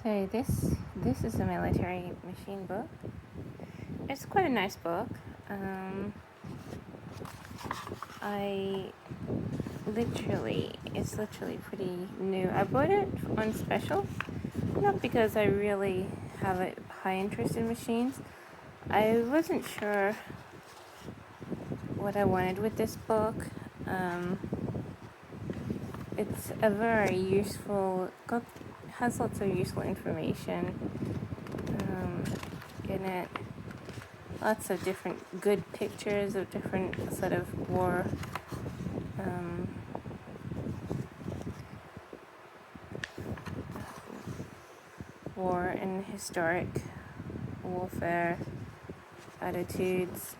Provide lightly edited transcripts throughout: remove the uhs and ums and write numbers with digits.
So this is a military machine book. It's quite a nice book. I it's literally pretty new. I bought it on special, not because I really have a high interest in machines. I wasn't sure what I wanted with this book. It's a very useful, has lots of useful information in it. Lots of different good pictures of different sort of war and historic warfare attitudes.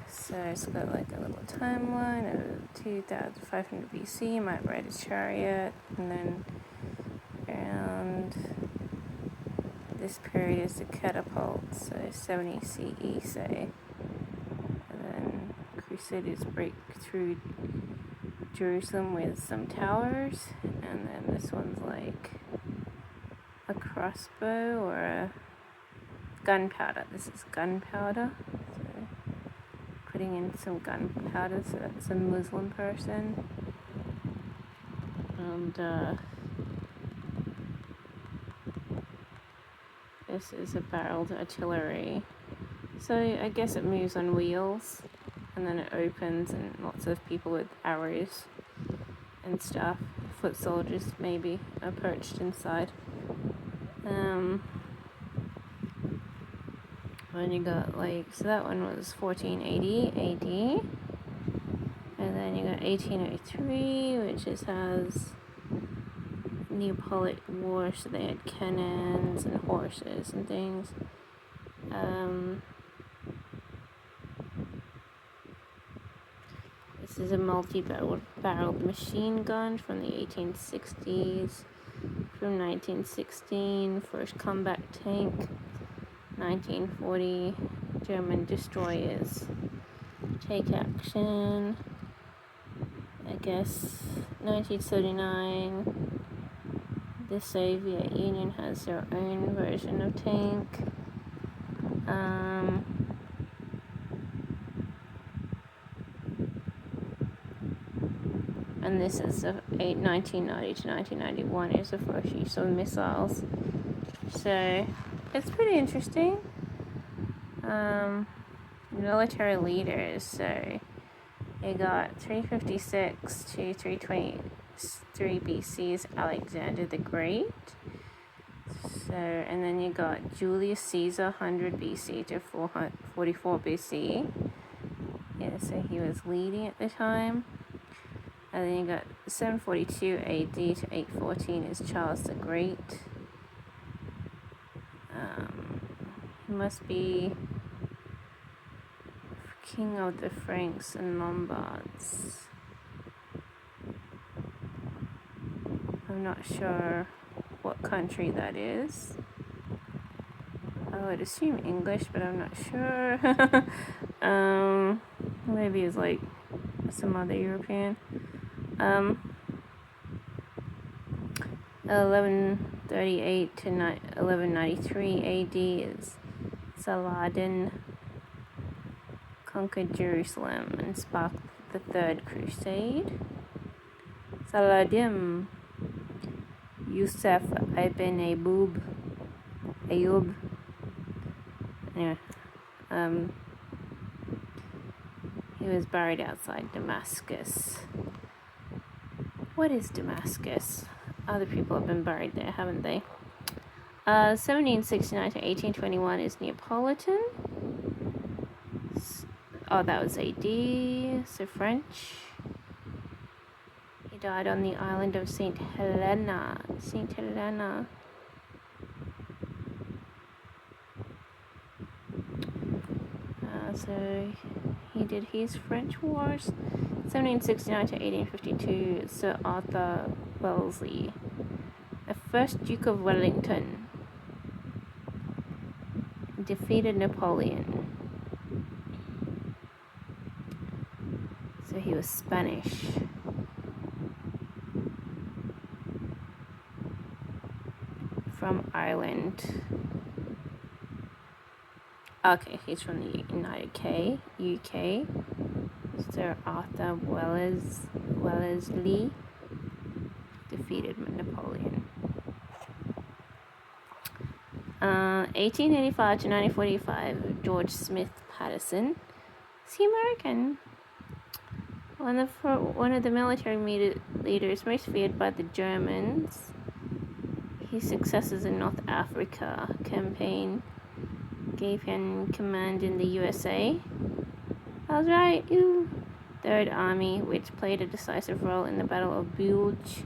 So it's got like a little timeline of 2500 BC, might ride a chariot, and then around this period is the catapult, so 70 CE, say. And then Crusaders break through Jerusalem with some towers, and then this one's like a crossbow or a gunpowder. This is gunpowder, so putting in some gunpowder, so that's a Muslim person. And this is a barreled artillery. So I guess it moves on wheels, and then it opens, and lots of people with arrows and stuff, foot soldiers maybe, are perched inside. Then you got so that one was 1480 AD, and then you got 1803, which has Neapolitan War, so they had cannons and horses and things. This is a multi-barreled machine gun from the 1860s. From 1916, first combat tank. 1940, German destroyers take action. I guess 1939, the Soviet Union has their own version of tank. And this is 1990 to 1991 is the first use of missiles. So it's pretty interesting. Military leaders, so you got 356 to 323 BC's Alexander the Great. So, and then you got Julius Caesar, 100 BC to 444 BC. Yeah, so he was leading at the time. And then you got 742 AD to 814 is Charles the Great. He must be king of the Franks and Lombards. I'm not sure what country that is. I would assume English, but I'm not sure. Maybe it's like some other European. 1138 to 1193 AD is Saladin conquered Jerusalem and sparked the Third Crusade. Saladin Yusuf ibn Ayub. Anyway, he was buried outside Damascus. What is Damascus? Other people have been buried there, haven't they? 1769 to 1821 is Neapolitan. Oh, that was AD, so French. He died on the island of St. Helena. St. Helena. So he did his French wars. 1769 to 1852, Sir Arthur Wellesley, the first Duke of Wellington, defeated Napoleon. So he was Spanish. from Ireland. Okay, he's from the UK. Sir Arthur Wellesley defeated Napoleon. 1885 to 1945, George Smith Patterson. Is he American? One of the military leaders most feared by the Germans. His successes in North Africa campaign gave him command in the USA. I was right. Third Army, which played a decisive role in the Battle of Bulge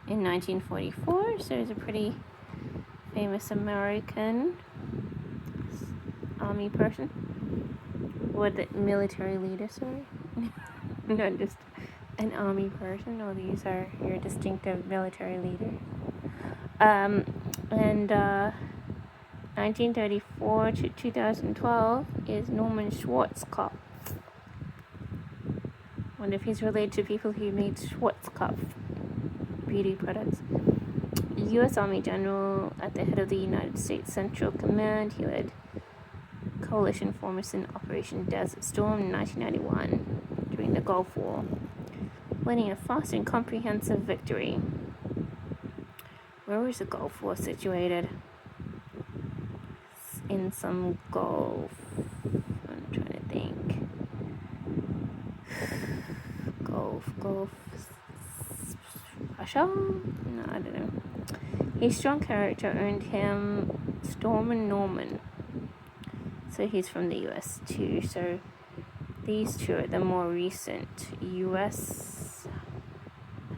in 1944. So he's a pretty famous American army person. Or the military leader, sorry. Not just an army person. No, these are your distinctive military leader. 1934 to 2012 is Norman Schwarzkopf. Wonder if he's related to people who made Schwarzkopf beauty products. U.S. Army General at the head of the United States Central Command. He led coalition formation Operation Desert Storm in 1991 during the Gulf War, winning a fast and comprehensive victory. Where was the Gulf War situated? In some Gulf. I'm trying to think. Gulf. Russia? No, I don't know. His strong character earned him Stormin' Norman. So he's from the US too. So these two are the more recent. US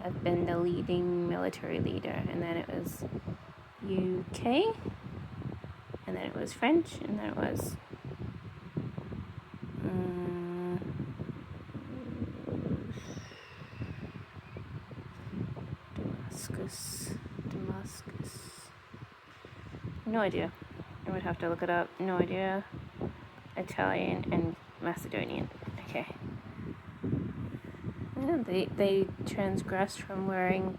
have been the leading military leader, and then it was UK, and then it was French, and then it was Damascus. No idea. I would have to look it up. No idea. Italian and Macedonian. Okay. Yeah, they transgressed from wearing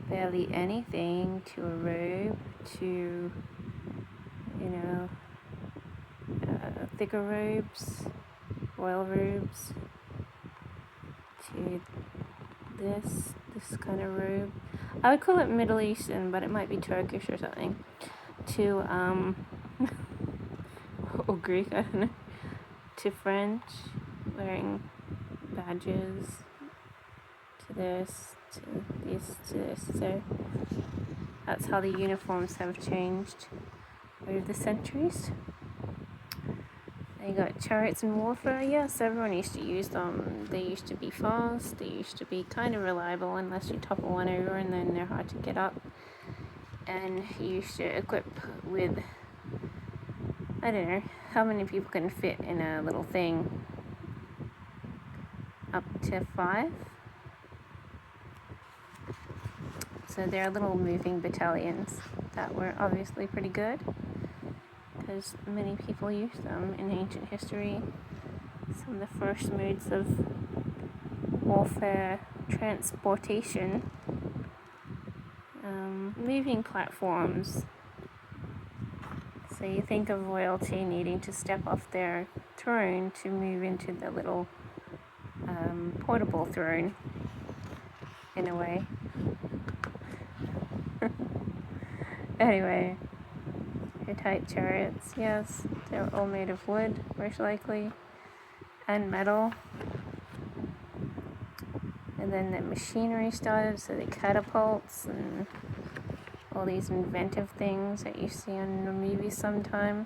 barely anything to a robe to, thicker robes, royal robes, to this kind of robe. I would call it Middle Eastern, but it might be Turkish or something. To or Greek, I don't know. To French, wearing badges. To this, to this, to this. So that's how the uniforms have changed over the centuries. They got chariots in warfare. Yes, everyone used to use them. They used to be fast. They used to be kind of reliable unless you topple one over, and then they're hard to get up. And you used to equip with, I don't know, how many people can fit in a little thing? Up to 5. So they're little moving battalions that were obviously pretty good, because many people used them in ancient history. Some of the first modes of warfare, transportation, moving platforms. So you think of royalty needing to step off their throne to move into the little portable throne, in a way. Anyway, Hittite chariots, yes, they're all made of wood, most likely, and metal. And then the machinery started, so the catapults and all these inventive things that you see on the movies sometime.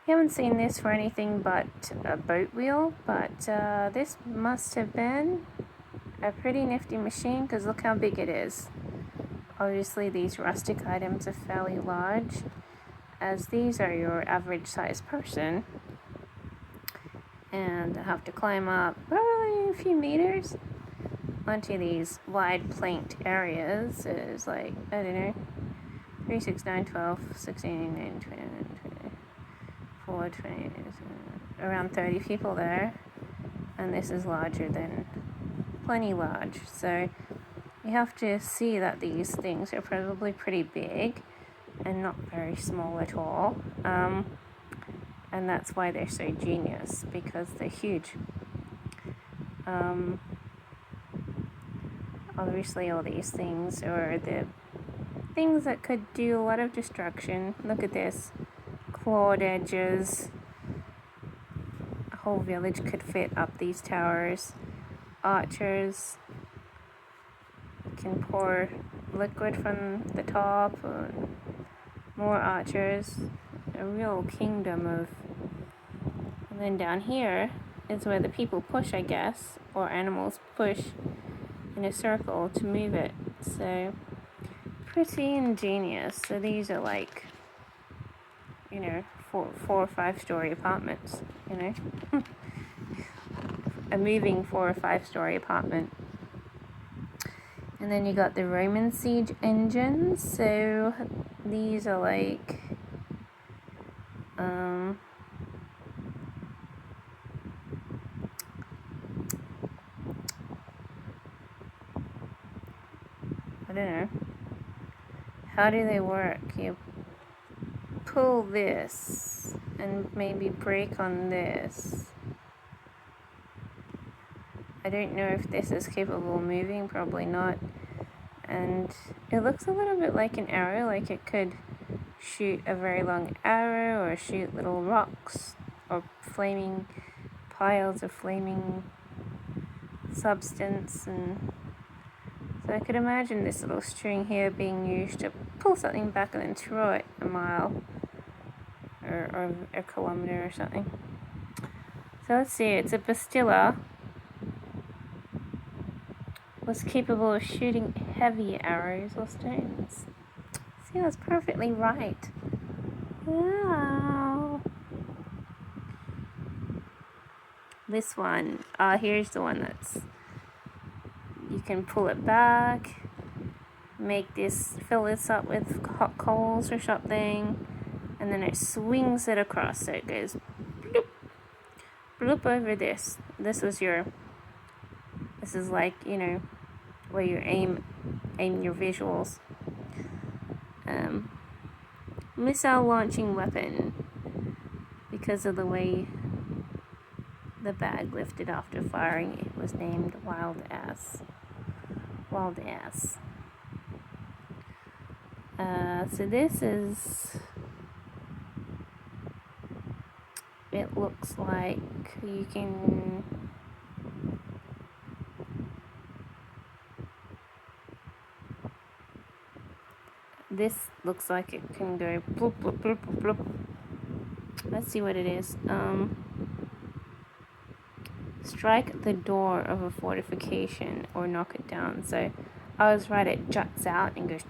You haven't seen this for anything but a boat wheel, but this must have been a pretty nifty machine, because look how big it is. Obviously these rustic items are fairly large, as these are your average sized person, and I have to climb up probably a few meters onto these wide planked areas. Is like, I don't know, 3, 6, 9, 12, 16, 19, 20, 24, 20, around 30 people there, and this is larger than, plenty large. So you have to see that these things are probably pretty big, and not very small at all. And that's why they're so genius, because they're huge. Obviously all these things are the things that could do a lot of destruction. Look at this. Clawed edges. A whole village could fit up these towers. Archers can pour liquid from the top. More archers. A real kingdom of... And then down here is where the people push, I guess, or animals push in a circle to move it. So pretty ingenious. So these are like, you know, four or 5 story apartments, you know. A moving 4 or 5 story apartment. And then you got the Roman siege engines. So these are like I don't know. How do they work? You pull this and maybe brake on this. I don't know if this is capable of moving, probably not. And it looks a little bit like an arrow, like it could shoot a very long arrow or shoot little rocks or flaming piles of flaming substance. And so I could imagine this little string here being used to pull something back and then throw it a mile or a kilometer or something. So let's see, it's a Bastilla. Was capable of shooting heavy arrows or stones. See, that's perfectly right. Wow. This one, here's the one that's... You can pull it back, make this, fill this up with hot coals or something, and then it swings it across, so it goes bloop, bloop over this. This is like, you know, where you aim your visuals. Missile launching weapon, because of the way the bag lifted after firing, it was named Wild Ass. Wild Ass. So this is... It looks like you can... This looks like it can go bloop, bloop, bloop, bloop, bloop. Let's see what it is. Strike the door of a fortification or knock it down. So I was right, it juts out and goes...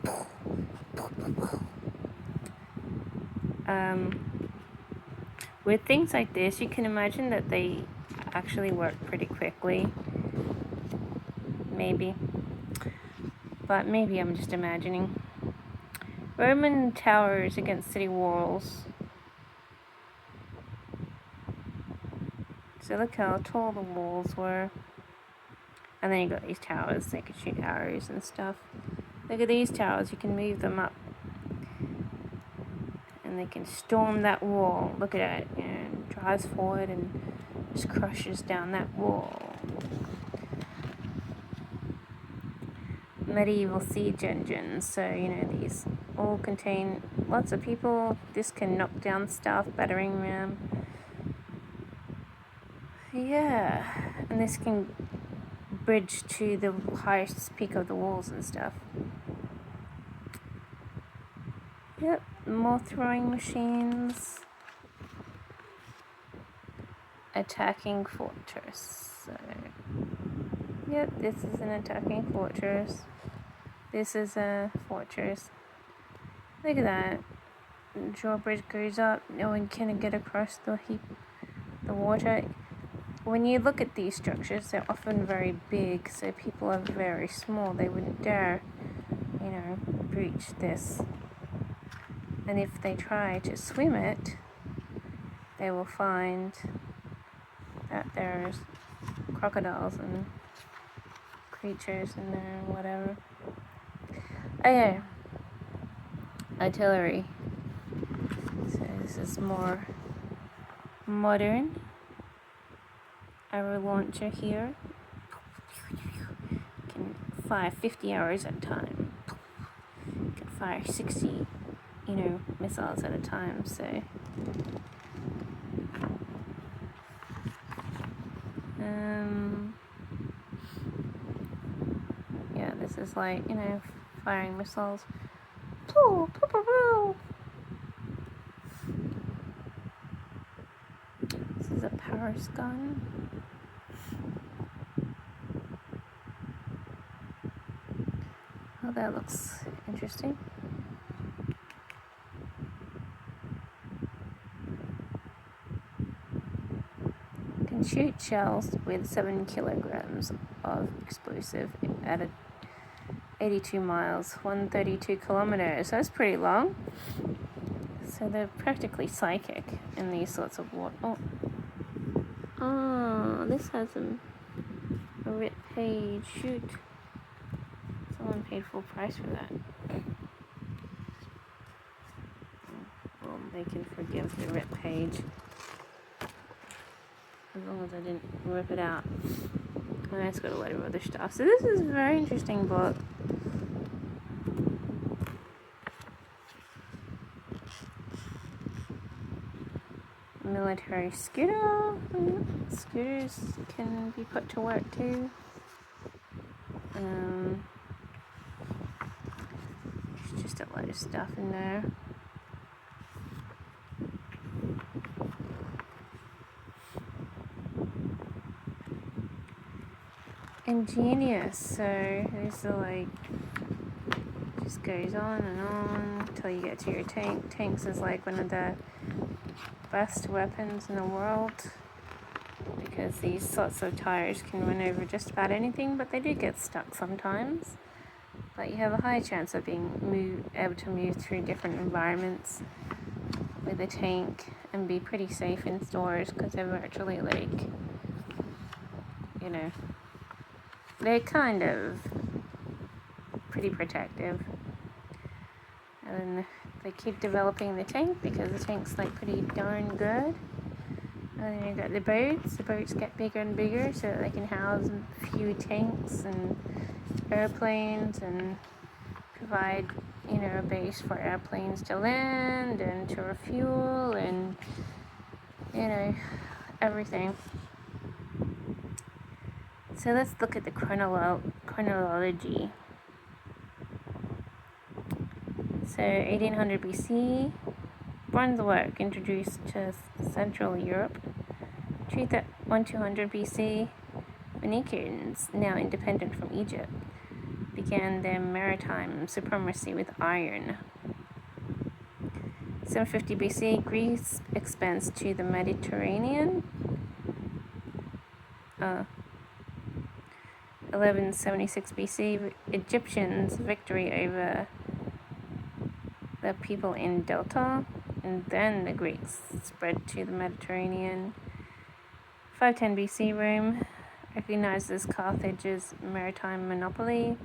With things like this, you can imagine that they actually work pretty quickly. Maybe. But maybe I'm just imagining. Roman towers against city walls. So look how tall the walls were. And then you got these towers, they could shoot arrows and stuff. Look at these towers, you can move them up. And they can storm that wall. Look at it, you know, drives forward and just crushes down that wall. Medieval siege engines, so you know, these all contain lots of people. This can knock down stuff, battering ram. Yeah, and this can bridge to the highest peak of the walls and stuff. Yep, more throwing machines. Attacking fortress. So, yep, this is an attacking fortress. This is a fortress. Look at that. The drawbridge goes up. No one can get across the water. When you look at these structures, they're often very big, so people are very small. They wouldn't dare, you know, breach this. And if they try to swim it, they will find that there's crocodiles and creatures in there, whatever. Okay. artillery. So this is more modern. Arrow launcher here. Can fire 50 arrows at a time. Can fire 60, missiles at a time. So yeah, this is like, firing missiles. Pooh, pooh, pooh, pooh. This is a Paris gun. Oh, that looks interesting. Can shoot shells with 7 kilograms of explosive at 82 miles, 132 kilometers. That's pretty long. So they're practically psychic in these sorts of war. Oh, this has a RIP page. Shoot. Someone paid full price for that. Well, they can forgive the RIP page. As long as I didn't rip it out. And it's got a lot of other stuff. So this is a very interesting book. Military scooter. Scooters can be put to work too. There's just a lot of stuff in there. Ingenious. So these are like, just goes on and on until you get to your tank. Tanks is like one of the best weapons in the world, because these sorts of tires can run over just about anything, but they do get stuck sometimes. But you have a high chance of being able to move through different environments with a tank and be pretty safe in stores, because they're virtually like, they're kind of pretty protective. And then they keep developing the tank because the tank's like pretty darn good. And then you got the boats. The boats get bigger and bigger so that they can house a few tanks and airplanes and provide, a base for airplanes to land and to refuel and, everything. So let's look at the chronology. So 1800 BC, bronze work introduced to Central Europe. 1200 BC, Phoenicians, now independent from Egypt, began their maritime supremacy with iron. 750 BC, Greece expands to the Mediterranean. 1176 BC, Egyptians' victory over the people in Delta, and then the Greeks spread to the Mediterranean. 510 BC, Rome recognizes Carthage's maritime monopoly.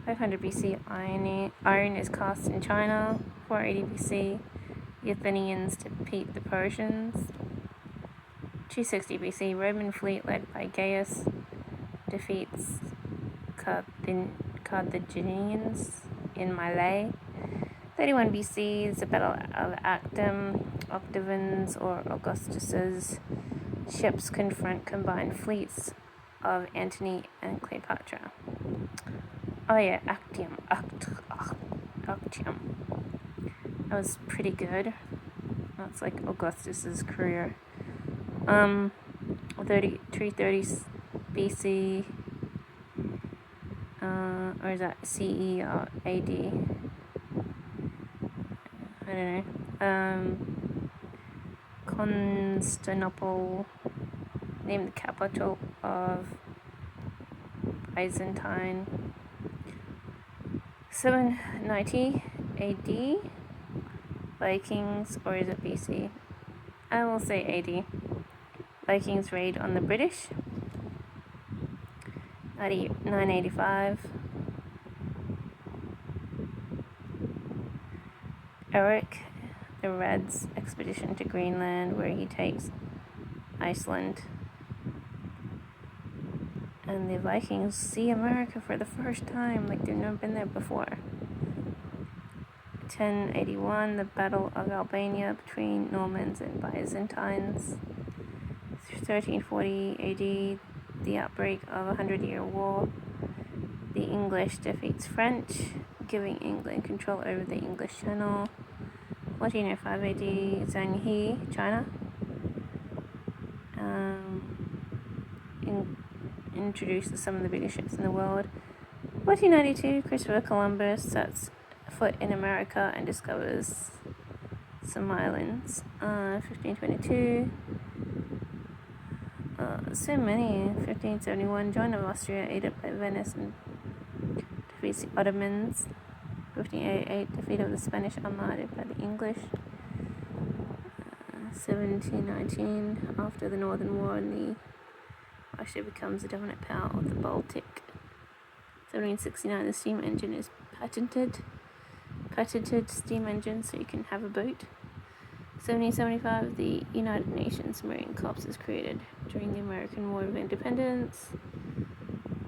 500 BC, iron is cast in China. 480 BC, the Athenians defeat the Persians. 260 BC, Roman fleet led by Gaius defeats Carthaginians in Malay. 31 BC is the Battle of Actium. Octavian's or Augustus's ships confront combined fleets of Antony and Cleopatra. Oh yeah, Actium. That was pretty good. That's like Augustus's career. 330 BC, or is that CE or AD? I don't know. Constantinople, named the capital of Byzantine. 790 AD, Vikings, or is it BC? I will say AD. Vikings raid on the British. 985. Eric the Red's expedition to Greenland, where he takes Iceland. And the Vikings see America for the first time, like they've never been there before. 1081, the Battle of Albania between Normans and Byzantines. 1340 AD, the outbreak of a 100-year war. The English defeats French, giving England control over the English Channel. 1405 AD, Zhang He, China. Introduces some of the biggest ships in the world. 1492, Christopher Columbus sets foot in America and discovers some islands. 1522, so many. 1571, Joan of Austria, aided by Venice, and defeats the Ottomans. 1588, defeat of the Spanish Armada by the English. 1719, after the Northern War, Russia becomes the dominant power of the Baltic. 1769, the steam engine is patented steam engine, so you can have a boat. 1775, the United Nations Marine Corps is created during the American War of Independence.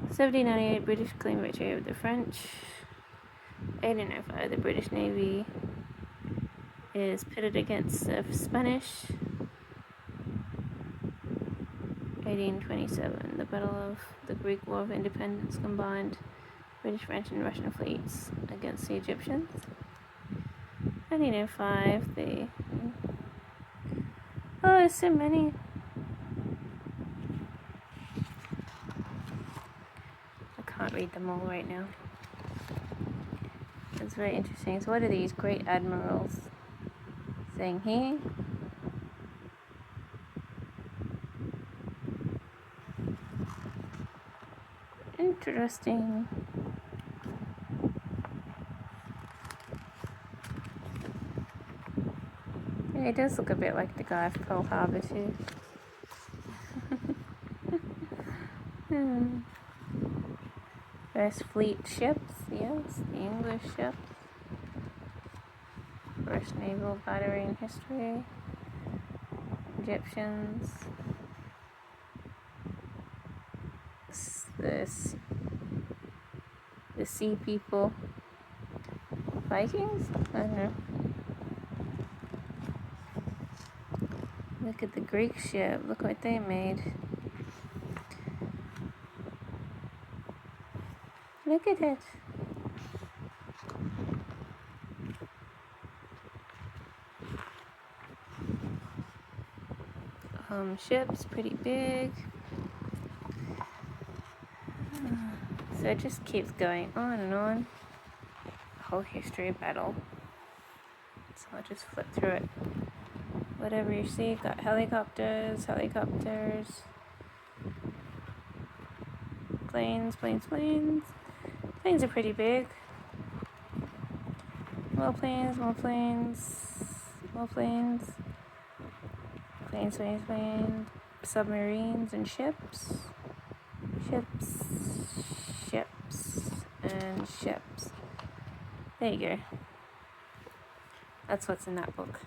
1798, British claim victory over the French. 1805, the British Navy is pitted against the Spanish. 1827, the Battle of the Greek War of Independence combined British, French, and Russian fleets against the Egyptians. 1905, there's so many. I can't read them all right now. It's very interesting. So what are these great admirals saying here? Interesting. Yeah, it does look a bit like the guy of Pearl Harbor too. First fleet ships, yes, the English ships. First naval battery in history. Egyptians. The sea people. Vikings? I don't know. Look at the Greek ship. Look what they made. Look at it. Ships, pretty big. So it just keeps going on and on. The whole history of battle. So I'll just flip through it. Whatever you see, got helicopters. Planes. Planes are pretty big. More planes. Planes. Submarines and ships. And ships. There you go. That's what's in that book.